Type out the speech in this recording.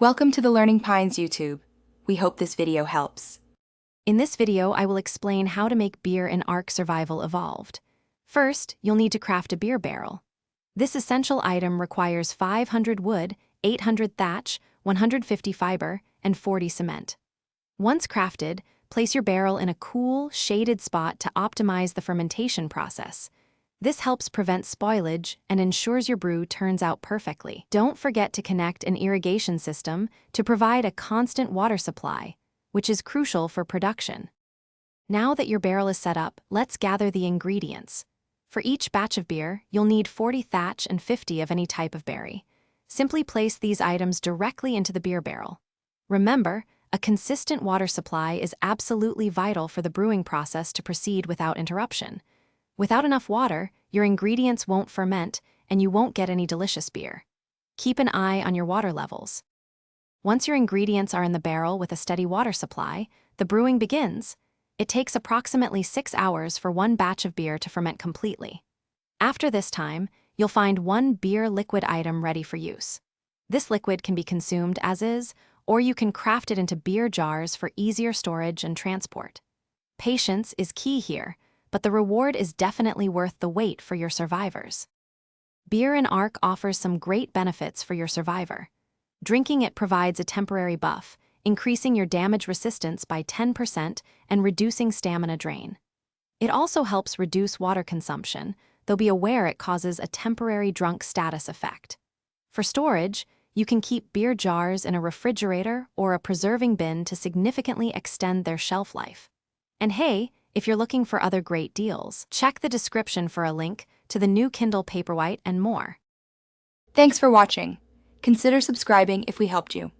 Welcome to the Learning Pines YouTube. We hope this video helps. In this video, I will explain how to make beer in Ark Survival Evolved. First, you'll need to craft a beer barrel. This essential item requires 500 wood, 800 thatch, 150 fiber, and 40 cement. Once crafted, place your barrel in a cool, shaded spot to optimize the fermentation process. This helps prevent spoilage and ensures your brew turns out perfectly. Don't forget to connect an irrigation system to provide a constant water supply, which is crucial for production. Now that your barrel is set up, let's gather the ingredients. For each batch of beer, you'll need 40 thatch and 50 of any type of berry. Simply place these items directly into the beer barrel. Remember, a consistent water supply is absolutely vital for the brewing process to proceed without interruption. Without enough water, your ingredients won't ferment and you won't get any delicious beer. Keep an eye on your water levels. Once your ingredients are in the barrel with a steady water supply, the brewing begins. It takes approximately 6 hours for one batch of beer to ferment completely. After this time, you'll find one beer liquid item ready for use. This liquid can be consumed as is, or you can craft it into beer jars for easier storage and transport. Patience is key here, but the reward is definitely worth the wait for your survivors. Beer in Ark offers some great benefits for your survivor. Drinking it provides a temporary buff, increasing your damage resistance by 10% and reducing stamina drain. It also helps reduce water consumption, though be aware it causes a temporary drunk status effect. For storage, you can keep beer jars in a refrigerator or a preserving bin to significantly extend their shelf life. And hey, if you're looking for other great deals, check the description for a link to the new Kindle Paperwhite and more. Thanks for watching. Consider subscribing if we helped you.